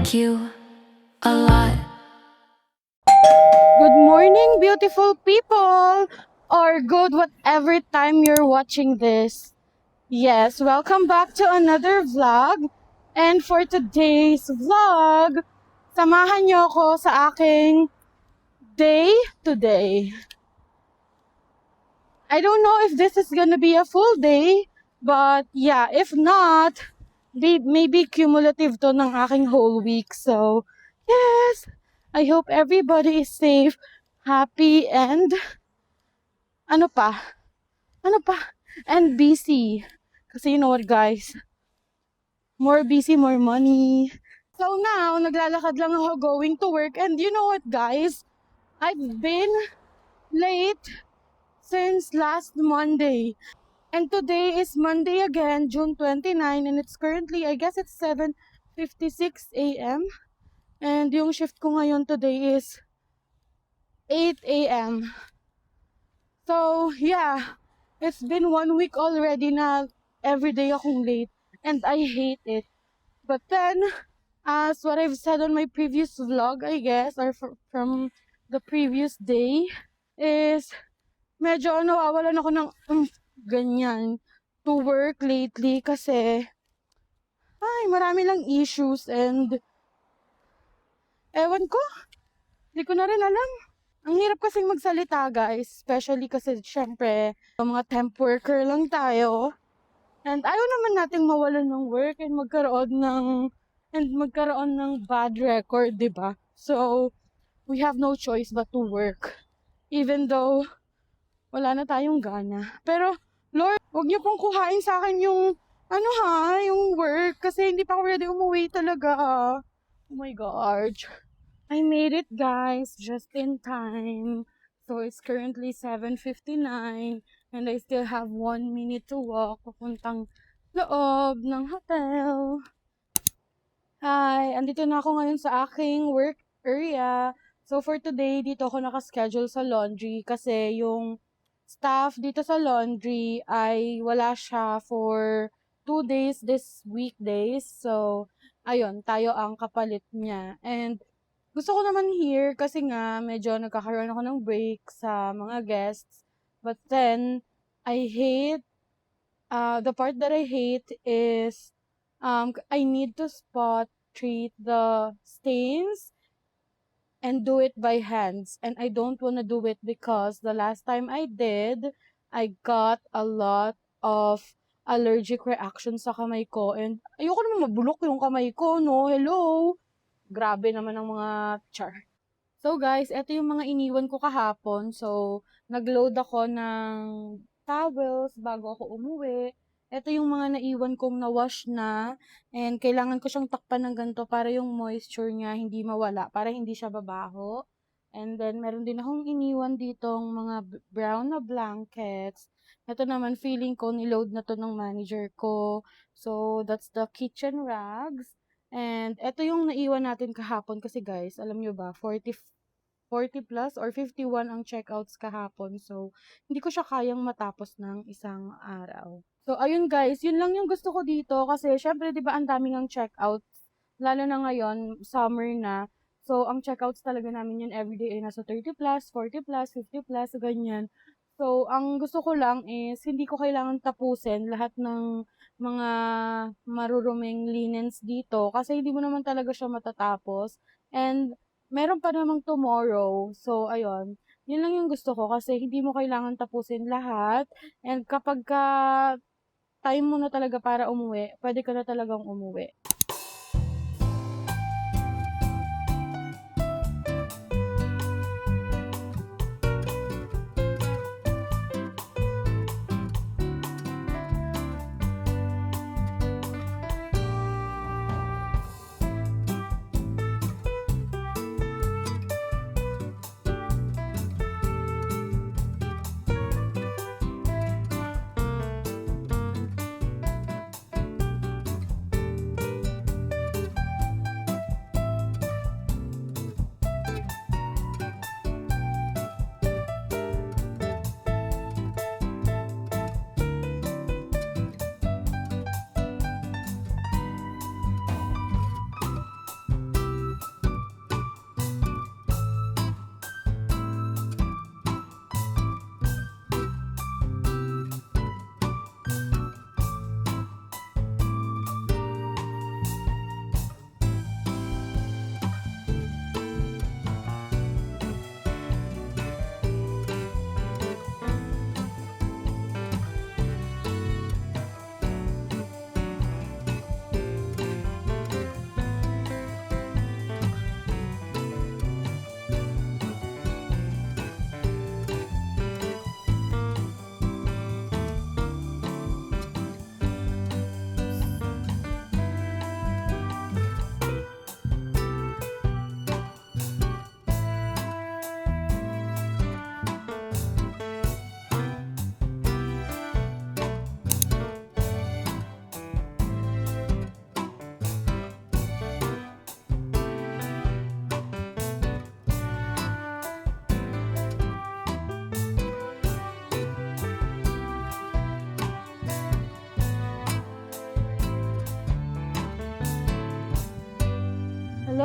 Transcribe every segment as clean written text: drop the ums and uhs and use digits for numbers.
like you a lot. Good morning, beautiful people! Or good whatever time you're watching this. Yes, welcome back to another vlog. And for today's vlog, samahan niyo ako sa aking day today. I don't know if this is gonna be a full day, but yeah, if not, maybe cumulative to ng aking whole week. So, yes, I hope everybody is safe, happy, and ano pa? Ano pa? And busy. Kasi you know what, guys? More busy, more money. So now, naglalakad lang ako going to work. And you know what, guys? I've been late since last Monday. And today is Monday again, June 29. And it's currently, I guess it's 7:56 a.m. And yung shift ko ngayon today is 8 a.m. So, yeah. It's been 1 week already na everyday akong late. And I hate it. But then, as what I've said on my previous vlog, I guess, or from the previous day, is medyo nawawalan ako ng ganyan to work lately kasi ay, marami lang issues and ewan ko, hindi ko na rin alam. Ang hirap kasing magsalita, guys, especially kasi syempre, mga temp worker lang tayo. And ayaw naman nating mawalan ng work and magkaroon ng bad record, 'di ba? So, we have no choice but to work. Even though wala na tayong gana. Pero, Lord, huwag niyo pong kuhain sa akin yung yung work kasi hindi pa ako ready umuwi talaga. Oh my God. I made it, guys, just in time. So, it's currently 7:59 and I still have 1 minute to walk papuntang loob ng hotel. Hi, andito na ako ngayon sa aking work area. So, for today, dito ako nakaschedule sa laundry kasi yung staff dito sa laundry ay wala siya for 2 days this weekdays. So, ayun, tayo ang kapalit niya. And gusto ko naman here kasi nga medyo nagkakaroon ako ng break sa mga guests. But then, the part that I hate is I need to treat the stains and do it by hands. And I don't want to do it because the last time I did, I got a lot of allergic reactions sa kamay ko. And ayoko naman mabulok yung kamay ko, no? Hello? Grabe naman ang mga char. So guys, ito yung mga iniwan ko kahapon. So, nagload ako ng towels bago ako umuwi. Ito yung mga naiwan kong na-wash na. And kailangan ko siyang takpan ng ganito para yung moisture niya hindi mawala. Para hindi siya babaho. And then, meron din akong iniwan ditong mga brown na blankets. Ito naman, feeling ko, niload na to ng manager ko. So, that's the kitchen rags. And ito yung naiwan natin kahapon kasi guys, alam nyo ba, 40 plus or 51 ang checkouts kahapon. So, hindi ko siya kayang matapos ng isang araw. So, ayun guys, yun lang yung gusto ko dito kasi syempre 'di ba ang daming ang checkouts lalo na ngayon, summer na. So, ang checkouts talaga namin yun everyday ay nasa 30 plus, 40 plus, 50 plus, ganyan. So, ang gusto ko lang is hindi ko kailangan tapusin lahat ng mga maruruming linens dito kasi hindi mo naman talaga siya matatapos. And meron pa namang tomorrow. So, ayun. Yun lang yung gusto ko kasi hindi mo kailangan tapusin lahat. And kapag time mo na talaga para umuwi, pwede ka na talagang umuwi.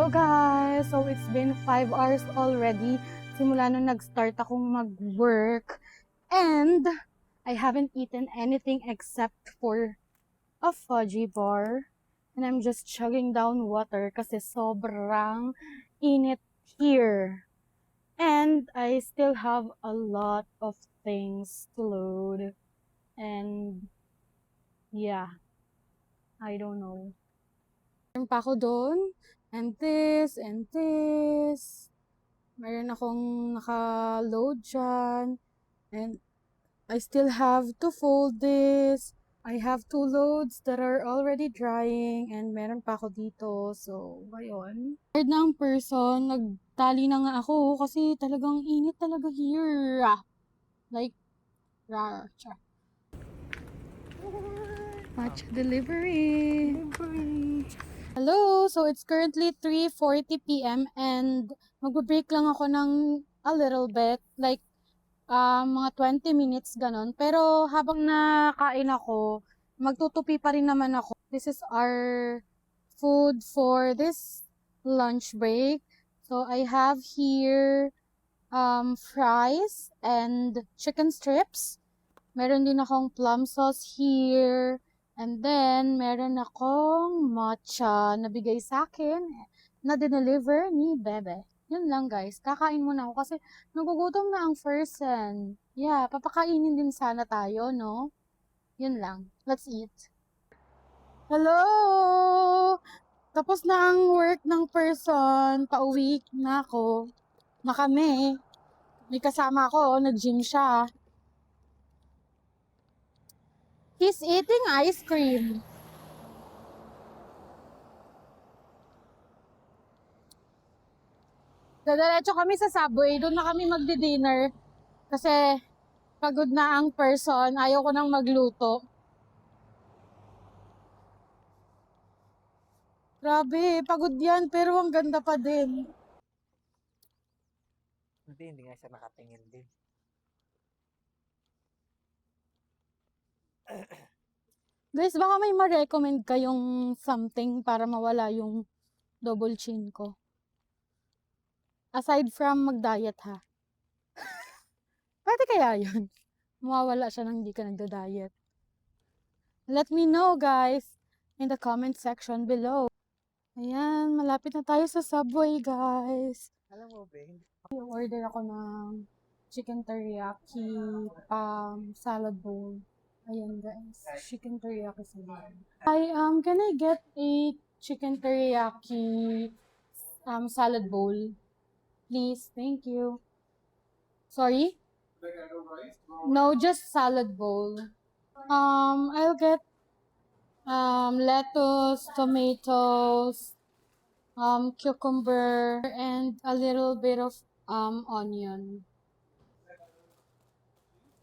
Hello guys! So it's been 5 hours already simula nung nag-start akong mag-work and I haven't eaten anything except for a fudgy bar and I'm just chugging down water kasi sobrang init here. And I still have a lot of things to load and yeah, I don't know. Meron pa ako doon. And this, and this. Meron akong naka-load dyan. And I still have to fold this. I have 2 loads that are already drying. And meron pa ako dito. So, ngayon. Third na ang person. Nagtali na nga ako kasi talagang init talaga here. Like, rar. Matcha delivery. Hello! So, it's currently 3:40 p.m. and mag-break lang ako ng a little bit, like mga 20 minutes ganon. Pero habang nakain ako, magtutupi pa rin naman ako. This is our food for this lunch break. So, I have here fries and chicken strips. Meron din akong plum sauce here. And then, meron akong matcha na bigay sa akin na dineliver ni Bebe. Yun lang guys. Kakain muna ako kasi nagugutom na ang person. Yeah, papakainin din sana tayo, no? Yun lang. Let's eat. Hello! Tapos na ang work ng person. Pauwi na ako. Na kami. May kasama ako. Nag-gym siya. He's eating ice cream. Dadiretso kami sa Subway. Doon na kami magdi-dinner. Kasi pagod na ang person. Ayaw ko nang magluto. Grabe, pagod yan. Pero ang ganda pa din. Hindi nga siya nakatingin din. Guys, baka may ma-recommend kayong something para mawala yung double chin ko. Aside from mag-diet ha. Pwede kaya yun? Mawawala siya nang hindi ka nagda-diet. Let me know guys in the comment section below. Ayan, malapit na tayo sa Subway guys. Alam mo ba, Order ako ng chicken teriyaki salad bowl. Ayan guys, chicken teriyaki salad. Can I get a chicken teriyaki salad bowl? Please, thank you. Sorry? No, just salad bowl. I'll get lettuce, tomatoes, cucumber, and a little bit of onion.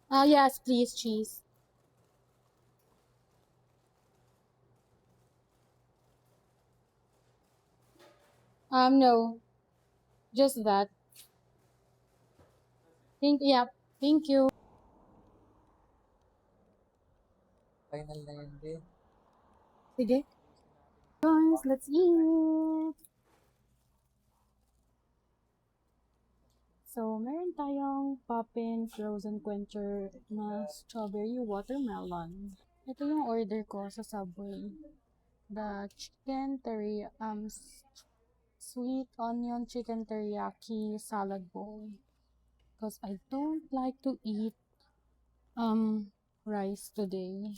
Yes, please, cheese. No, just that. Thank you. final na yun din. Sige. Guys, let's eat. So, meron tayong Poppin frozen quencher na strawberry watermelon. Ito yung order ko sa Subway. The chicken sweet onion chicken teriyaki salad bowl. Because I don't like to eat rice today.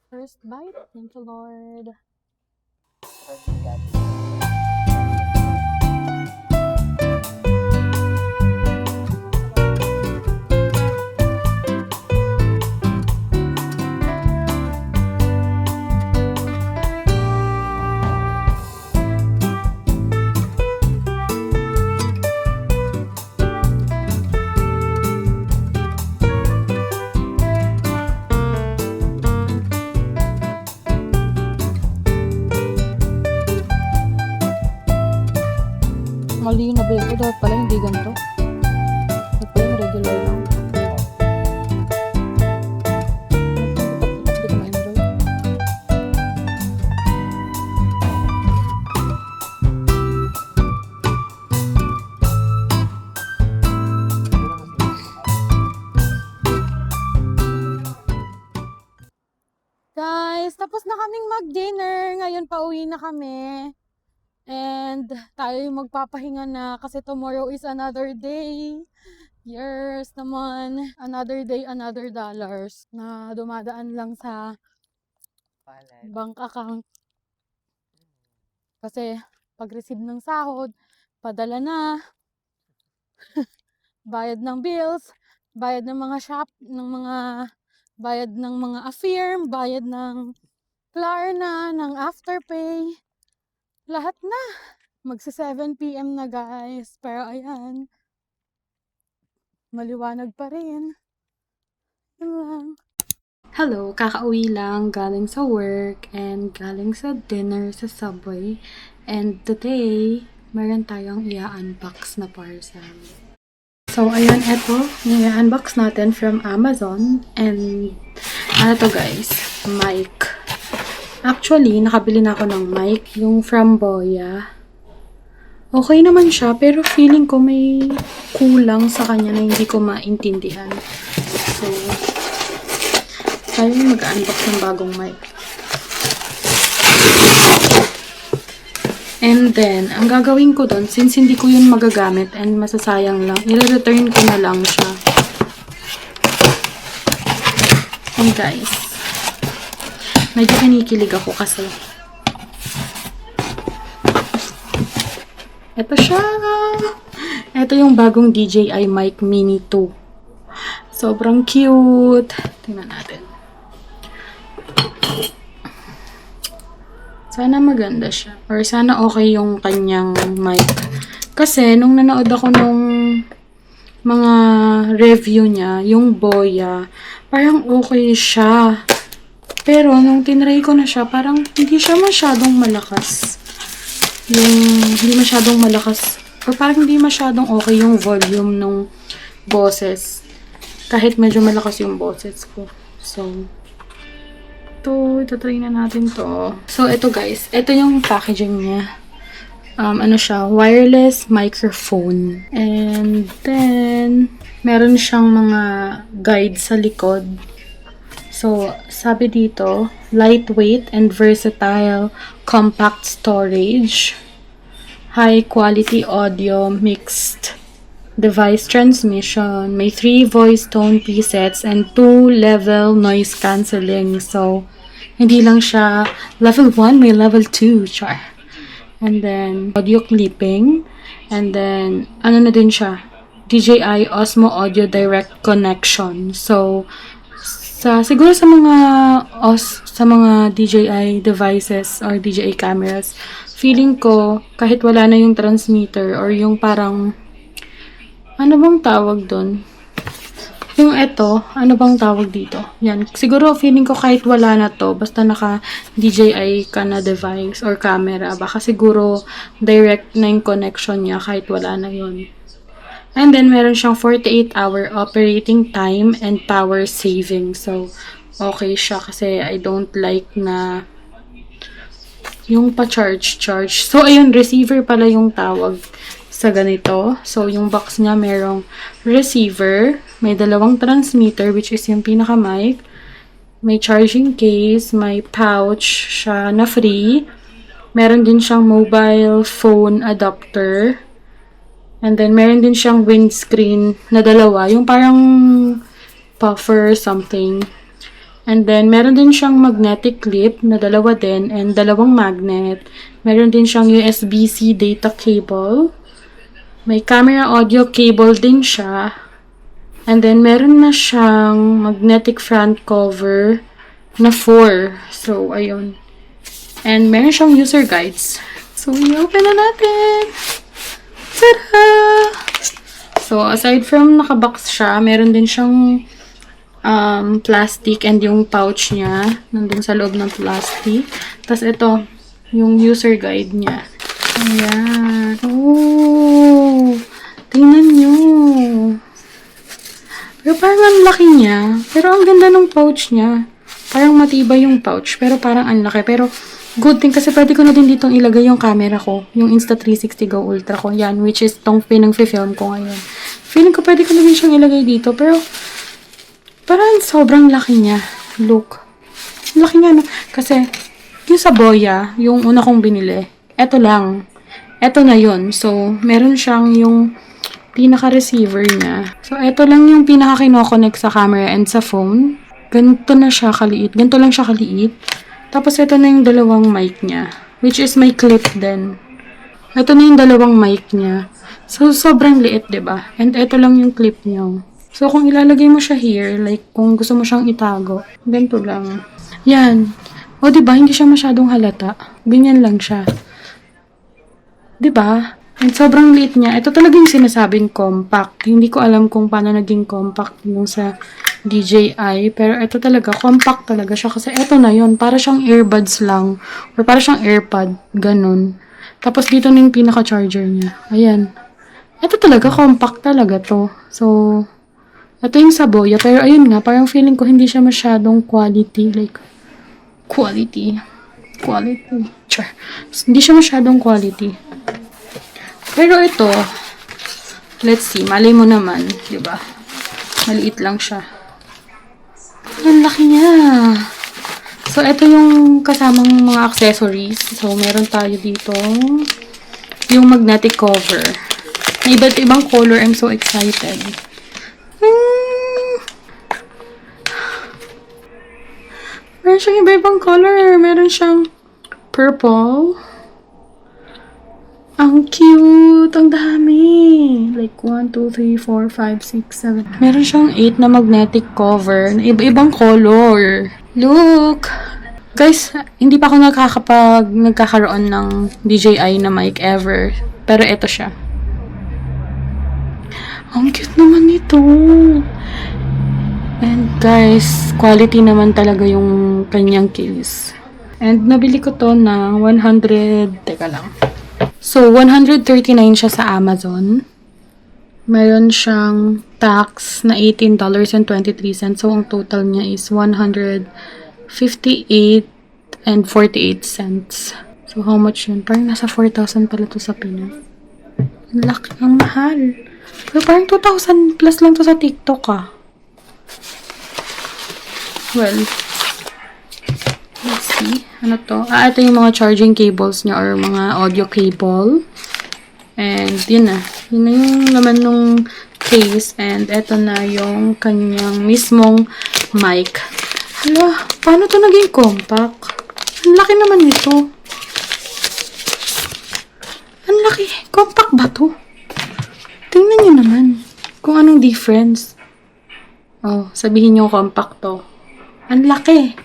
First bite. Thank you, Lord. Mali yung nabili ko. Dapat pala hindi ganito. Dapat pala yung regular lang. Hindi ko ma-enjoy. tapos na kaming mag-dinner. Ngayon pauwi na kami. And tayo yung magpapahinga na kasi tomorrow is another day. Yes naman. Another day, another dollars na dumadaan lang sa Palad. bank account. Kasi pag-receive ng sahod, padala na. Bayad ng bills, bayad ng mga bayad ng mga affirm, bayad ng Klarna, ng Afterpay. Lahat na. Magsa 7 PM na guys. Pero ayan. Maliwanag pa rin. Yun lang. Hello, kakauwi lang galing sa work and galing sa dinner sa Subway. And today, meron tayong i-unbox na parcel. So, ayun, eto, i-unbox natin from Amazon. And, ano to guys? Mic. Actually, nakabili na ako ng mic, yung from Boya. Okay naman siya, pero feeling ko may kulang sa kanya na hindi ko maintindihan. So, tayo mag-unbox ng bagong mic. And then, ang gagawin ko doon, since hindi ko yun magagamit and masasayang lang, i-return ko na lang siya. And guys, medyo kinikilig ako kasi ito siya. Ito yung bagong DJI Mic Mini 2. Sobrang cute. Tingnan natin. Sana maganda siya. Or sana okay yung kanyang mic. Kasi, nung nanood ako nung mga review niya, yung Boya, parang okay siya. Pero, nung tinry ko na siya, parang hindi siya masyadong malakas. Hindi masyadong malakas. Or parang hindi masyadong okay yung volume ng boses. Kahit medyo malakas yung boses ko. So, ito try na natin to. So, ito guys. Ito yung packaging niya. Ano siya? Wireless microphone. And then, meron siyang mga guide sa likod. So, sabi dito, lightweight and versatile compact storage. High quality audio mixed device transmission. May 3 voice tone presets and 2 level noise cancelling. So, hindi lang siya level 1, may level 2. Char. And then, audio clipping. And then, ano na din siya? DJI Osmo Audio Direct Connection. So, siguro sa mga DJI devices or DJI cameras, feeling ko, kahit wala na yung transmitter or yung parang, ano bang tawag doon? Yung eto, ano bang tawag dito? Yan. Siguro, feeling ko kahit wala na to, basta naka DJI ka na device or camera, baka siguro direct na yung connection niya kahit wala na yun. And then, meron siyang 48-hour operating time and power saving. So, okay siya kasi I don't like na yung pa-charge. So, ayun, receiver pala yung tawag sa ganito. So, yung box niya merong receiver, may 2 transmitter, which is yung pinaka-mic, may charging case, may pouch siya na free, meron din siyang mobile phone adapter, and then meron din siyang windscreen na 2, yung parang puffer something. And then, meron din siyang magnetic clip na 2 din and 2 magnet. Meron din siyang USB-C data cable. May camera audio cable din siya. And then, meron na siyang magnetic front cover na 4. So, ayun. And meron siyang user guides. So, i-open na natin. Tada! So, aside from nakabox siya, meron din siyang plastic and yung pouch niya nandun sa loob ng plastic. Tapos ito, yung user guide niya. Ayan. Oh! Tingnan nyo. Pero parang ang laki niya. Pero ang ganda ng pouch niya. Parang matibay yung pouch. Pero parang ang laki. Pero good thing kasi pwede ko na din ditong ilagay yung camera ko. Yung Insta360 Go Ultra ko. Yan, which is tong pinang-film ko ngayon. Feeling ko pwede ko na din siyang ilagay dito. Pero parang sobrang laki niya. Look. Laki nga, no? Kasi, yung sa Boya, yung una kong binili, eto lang. Eto na yun. So, meron siyang yung pinaka-receiver niya. So, eto lang yung pinaka-kinoconnect sa camera and sa phone. Ganito na siya kaliit. Ganito lang siya kaliit. Tapos, eto na yung dalawang mic niya. Which is may clip din. Eto na yung dalawang mic niya. So, sobrang liit, 'di ba? And eto lang yung clip niya. So, kung ilalagay mo siya here, like, kung gusto mo siyang itago, ganito lang. Yan. O, diba? Hindi siya masyadong halata. Ganyan lang siya. Diba? And sobrang liit niya. Ito talaga yung sinasabing compact. Hindi ko alam kung paano naging compact yung sa DJI. Pero ito talaga, compact talaga siya. Kasi ito na yun. Para siyang earbuds lang. Or para siyang AirPod. Ganun. Tapos dito na yung pinaka-charger niya. Ayan. Ito talaga, compact talaga to. So, ito yung sa Boya, pero ayun nga, parang feeling ko hindi siya masyadong quality, like, quality, char. Hindi siya masyadong quality. Pero ito, let's see, malay mo naman, di ba? Maliit lang siya. Ang laki niya. So, ito yung kasamang mga accessories. So, meron tayo dito, yung magnetic cover. Na iba't ibang color, I'm so excited. Meron siyang iba-ibang color. Meron siyang purple. Ang cute! Ang dami! Like, 1, 2, 3, 4, 5, 6, 7. Meron siyang 8 na magnetic cover na iba-ibang color. Look! Guys, hindi pa ako nagkakaroon ng DJI na mic ever. Pero ito siya. Ang cute naman nito! And guys, quality naman talaga yung kanyang case. And nabili ko to ng 100, teka lang. So, 139 siya sa Amazon. Meron siyang tax na $18.23. So, ang total niya is 158 and 48 cents. So, how much yun? Parang nasa 4,000 pala to sa Pinas. Ang laki, ang mahal. Pero parang 2,000 plus lang to sa TikTok ah. Well, let's see. Ano to? Ito yung mga charging cables niya or mga audio cable. And, yun na. Yun na yung laman nung case. And, ito na yung kanyang mismong mic. Hala, paano to naging compact? Ang laki naman nito. Ang laki. Compact ba to? Tingnan nyo naman kung anong difference. Oh, sabihin nyo compact to. Ang laki.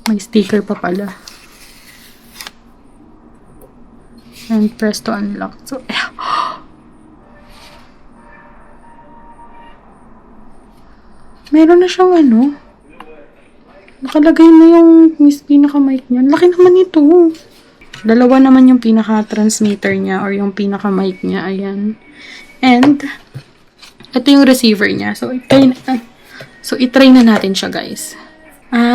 May sticker pa pala. And press to unlock. So, meron na siyang ano. Nakalagay na yung pinaka-mic niya. Ang laki naman ito. Dalawa naman yung pinaka-transmitter niya or yung pinaka-mic niya. Ayan. And, ito yung receiver niya. So, itry na natin siya, guys.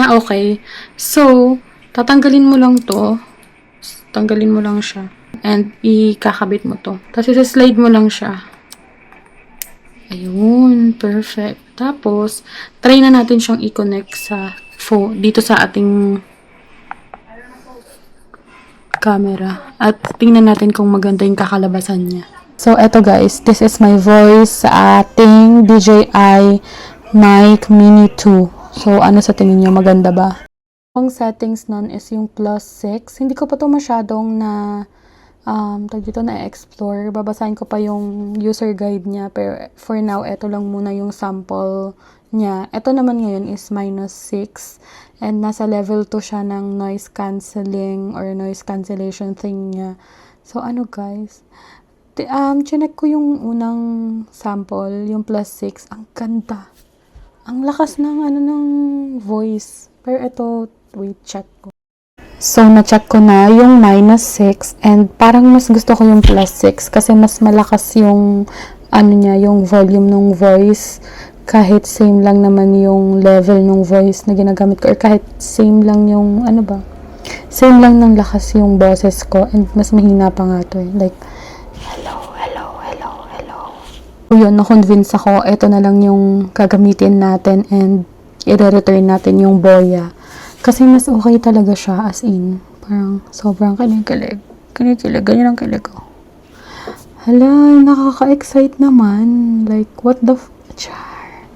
Okay. So, tatanggalin mo lang to. Tanggalin mo lang siya. And, ikakabit mo to. Tapos, isa-slide mo lang siya. Ayun. Perfect. Tapos, try na natin siyang i-connect sa phone, dito sa ating camera. At tingnan natin kung maganda yung kakalabasan niya. So, eto guys. This is my voice sa ating DJI Mic Mini 2. So, ano sa tingin nyo? Maganda ba? Ang settings nun is yung +6. Hindi ko pa to masyadong na-explore. Babasahin ko pa yung user guide niya. Pero for now, eto lang muna yung sample niya. Ito naman ngayon is -6. And nasa level 2 siya ng noise cancelling or noise cancellation thing niya. So, ano guys? Chinek ko yung unang sample, yung +6. Ang ganda. Ang lakas ng voice. Pero ito, wait, check ko. So, na-check ko na yung -6 and parang mas gusto ko yung +6 kasi mas malakas yung yung volume ng voice. Kahit same lang naman yung level ng voice na ginagamit ko or kahit same lang yung same lang ng lakas yung boses ko and mas mahina pa nga to eh. Like, hello. Yun, na-convince ako, ito na lang yung gagamitin natin and i-return natin yung Boya. Kasi mas okay talaga siya, as in. Parang sobrang kinikilig. Kinikilig, ganyan ang kilig ko. Hala, nakaka-excite naman. Like, what the char.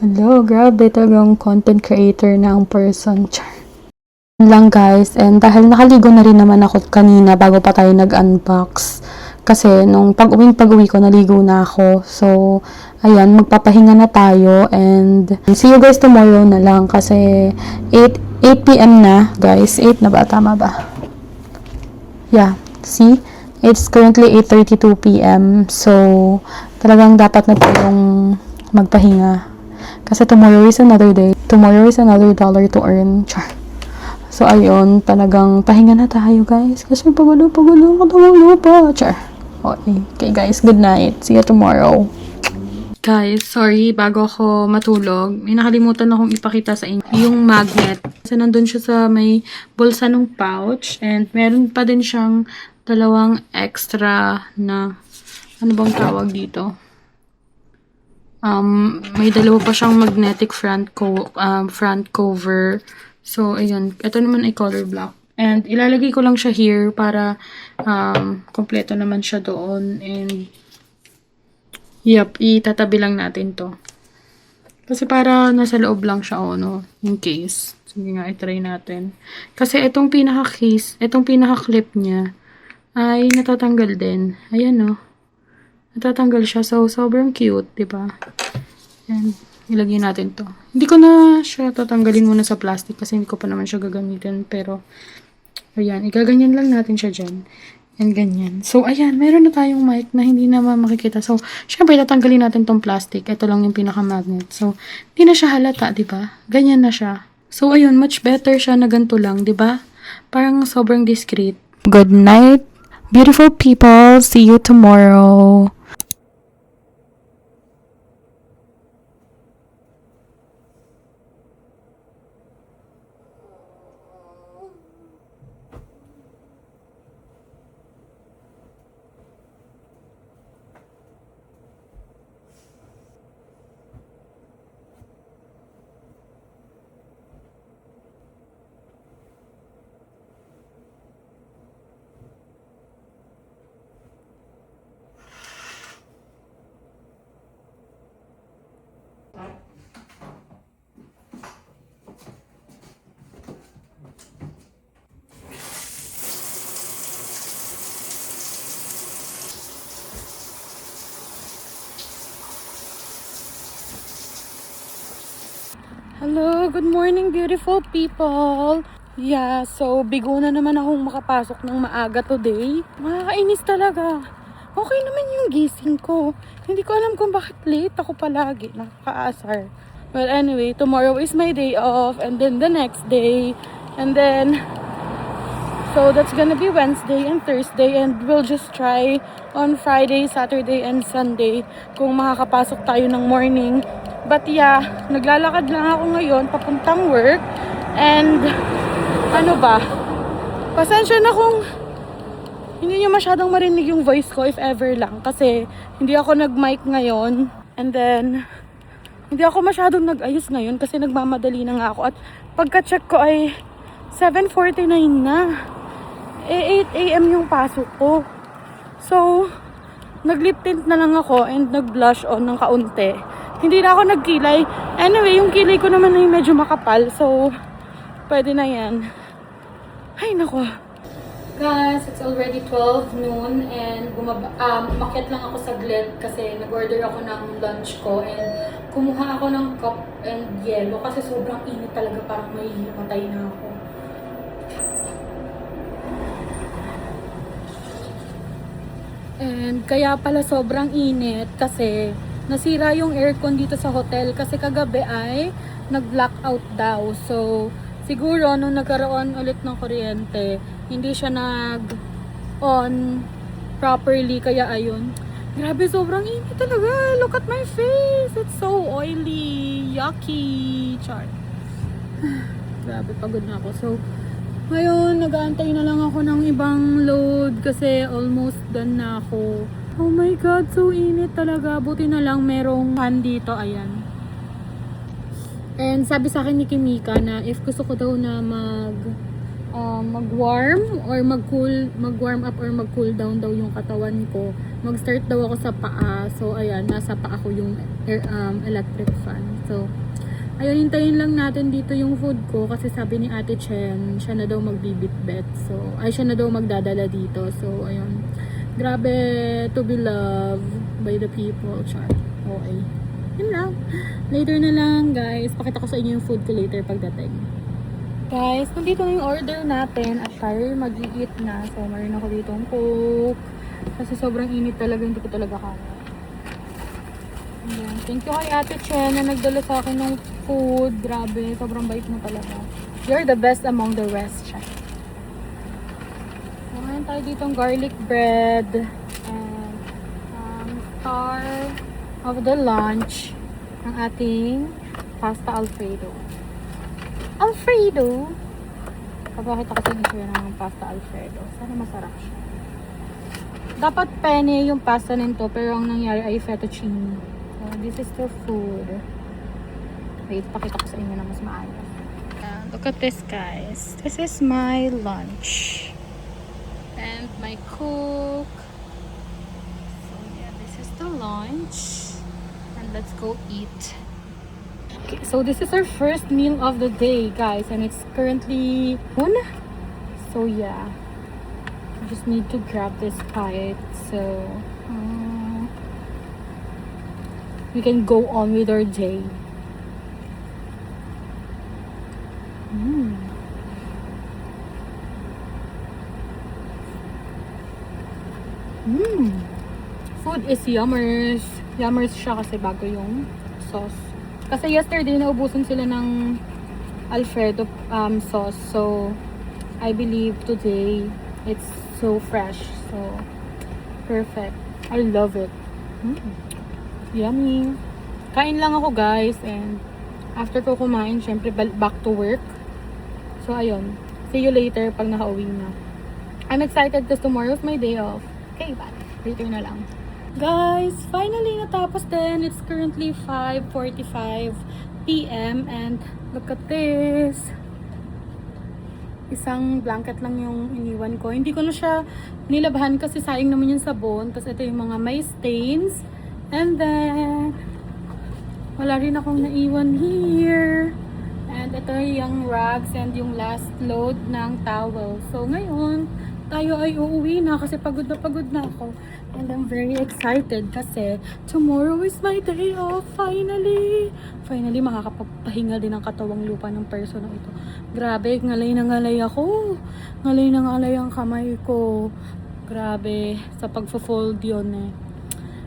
Hello, grabe talagang content creator na ang person. Char. Yun lang guys, and dahil nakaligo na rin naman ako kanina bago pa tayo nag-unbox. Kasi nung pag-uwi ko, naligo na ako. So, ayan, magpapahinga na tayo and see you guys tomorrow na lang kasi 8 p.m. na, guys. 8 na ba? Tama ba? Yeah, see? It's currently 8:32 p.m. So, talagang dapat na tayong magpahinga. Kasi tomorrow is another day. Tomorrow is another dollar to earn. Char. So, ayun, talagang pahinga na tayo, guys. Kasi pagulo, katawang lupa. Char. Okay, guys, good night. See you tomorrow. Guys, sorry, bago ako matulog, may nakalimutan akong ipakita sa inyo yung magnet. Kasi nandun siya sa may bulsa ng pouch. And meron pa din siyang dalawang extra na, ano bang tawag dito? May dalawa pa siyang magnetic front cover. So, ayun. Ito naman ay color black. And, ilalagay ko lang siya here para kompleto naman siya doon. And, yep, itatabi lang natin to. Kasi para nasa loob lang siya, no? In case. Sige nga, itry natin. Kasi itong pinaka-case, itong pinaka-clip niya, ay natatanggal din. Ayan, no? Natatanggal siya. So, sobrang cute, diba? And, ilagay natin to. Hindi ko na siya tatanggalin muna sa plastic kasi hindi ko pa naman siya gagamitin. Pero, ayan, igaganyan lang natin siya dyan. And ganyan. So, ayan, meron na tayong mic na hindi naman makikita. So, syempre, tatanggalin natin tong plastic. Ito lang yung pinaka-magnet. So, hindi na siya halata, diba? Ganyan na siya. So, ayun, much better siya na ganito lang, diba? Parang sobrang discreet. Good night, beautiful people. See you tomorrow. Hello, good morning beautiful people. Yeah, so bigo na naman akong makapasok ng maaga today. Makakainis talaga. Okay naman yung gising ko. Hindi ko alam kung bakit late ako palagi. Nakakaasar. Well, anyway, tomorrow is my day off and then the next day. And then, so that's gonna be Wednesday and Thursday and we'll just try on Friday, Saturday, and Sunday kung makakapasok tayo ng morning. But yeah, naglalakad lang ako ngayon papuntang work. And ano ba? Pasensya na kung hindi niyo masyadong marinig yung voice ko if ever lang. Kasi hindi ako nag-mic ngayon. And then, hindi ako masyadong nag-ayos ngayon kasi nagmamadali na nga ako. At pagka-check ko ay 7:49 na. 8 a.m. yung pasok ko. So, nag-lip tint na lang ako and nag-blush on ng kaunti. Hindi na ako nagkilay. Anyway, yung kilay ko naman ay medyo makapal. So, pwede na yan. Ay, nako. Guys, it's already 12 noon and umakyat lang ako saglit kasi nag-order ako ng lunch ko and kumuha ako ng cup and yelo kasi sobrang init talaga, parang may himatay na ako. And kaya pala sobrang init kasi nasira yung aircon dito sa hotel kasi kagabi ay nag-blackout daw. So, siguro nung nagkaroon ulit ng kuryente, hindi siya nag-on properly. Kaya ayun. Grabe, sobrang init talaga. Look at my face. It's so oily. Yucky. Char. Grabe, pagod na ako. So, ngayon, nag-aantay na lang ako ng ibang load kasi almost done na ako. Oh my God, so init talaga. Buti na lang merong fan dito. Ayan. And sabi sa akin ni Kimika na if gusto ko daw na mag-warm or mag-warm up or mag-cool down daw yung katawan ko, mag-start daw ako sa paa. So ayan, nasa paa ko yung electric fan. So ayun, hintayin lang natin dito yung food ko kasi sabi ni Ate Chen, siya na daw magbibitbet. So siya na daw magdadala dito. So ayun, grabe to be loved by the people. Char. Okay. Yun lang. Later na lang guys. Pakita ko sa inyo yung food ko later pagdating. Guys, nandito na yung order natin at tayo mag-i-eat na. So, mayroon ako dito ang Coke. Kasi sobrang init talaga, hindi ko talaga kaya. Ayan. Thank you kay Ate Chen na nagdala sa akin ng food. Grabe, sobrang bait mo talaga. You're the best among the rest, siya. So, mayroon tayo dito ang garlic bread. And, star of the lunch ng ating pasta Alfredo. Kapakita ko sa inyo ng pasta Alfredo. Sana masarap siya. Dapat penne yung pasta nito, pero ang nangyari ay fettuccine. So, this is the food. Wait, pakita ko sa inyo na mas maayos. Look at this, guys. This is my lunch. And my Coke. So, yeah, this is the lunch. And let's go eat. Okay, so this is our first meal of the day, guys, and it's currently noon. So yeah, I just need to grab this bite so we can go on with our day. Food is yummers. Yummers siya kasi bago yung sauce. Kasi yesterday, naubusan sila ng Alfredo sauce. So, I believe today, it's so fresh. So, perfect. I love it. Yummy. Kain lang ako, guys. And, after ko kumain, syempre, back to work. So, ayun. See you later pag nakauwi na. I'm excited because tomorrow's my day off. Okay, bye. Later na lang. Guys, finally natapos din. It's currently 5:45 p.m. and look at this. Isang blanket lang yung iniwan ko. Hindi ko na siya nilabahan kasi sayang naman yung sabon. Tapos ito yung mga may stains. And then, wala rin akong naiwan here. And ito yung rags and yung last load ng towel. So ngayon, tayo ay uuwi na kasi pagod na ako. And I'm very excited kasi tomorrow is my day off. Finally! Finally, makakapagpahinga din ang katawang lupa ng person na ito. Grabe, ngalay na ngalay ako. Ngalay na ngalay ang kamay ko. Grabe, sa pagfo-fold yun eh.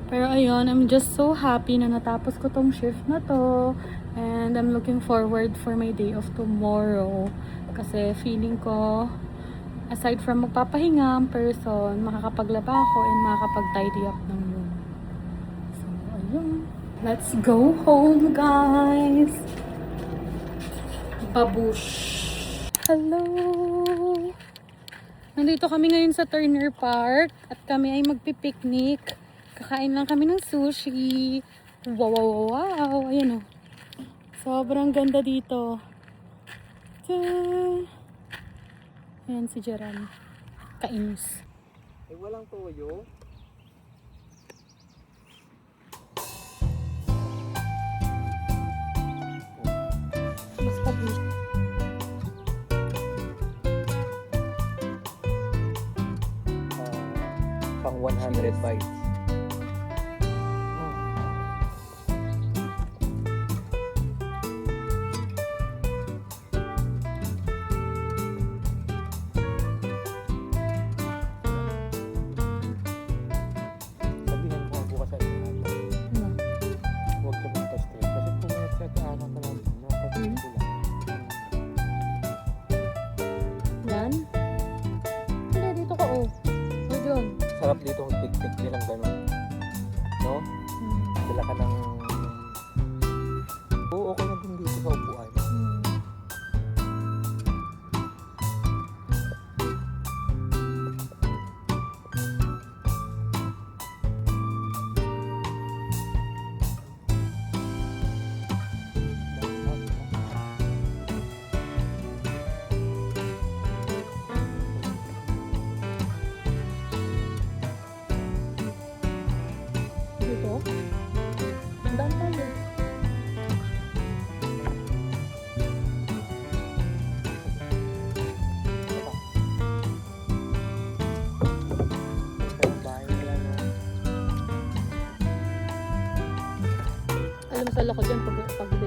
Pero ayun, I'm just so happy na natapos ko tong shift na to. And I'm looking forward for my day off tomorrow. Kasi feeling ko, aside from magpapahinga ang person, makakapaglaba ako and makakapag-tidy up ng room. So, ayun. Let's go home, guys! Babush! Hello! Nandito kami ngayon sa Turner Park at kami ay magpipiknik. Kakain lang kami ng sushi. Wow, wow, wow! Ayan o. Sobrang ganda dito. Tadaan! Ayan si Jeran. Kainis. Eh, walang toyo. Mas pabush. Pang 100 bites. Sabihan ko bukas sa inyo. Huwag ka magpa-stress. Kasi kung set ano ka lang, nakapagod ko lang. Yan. Hindi, dito ka oh. O dyan. Sarap dito ang picnic din ang ganun. No? Dala ka ng... Oo, okay na din dito sa upuan. Dasal ako dyan pag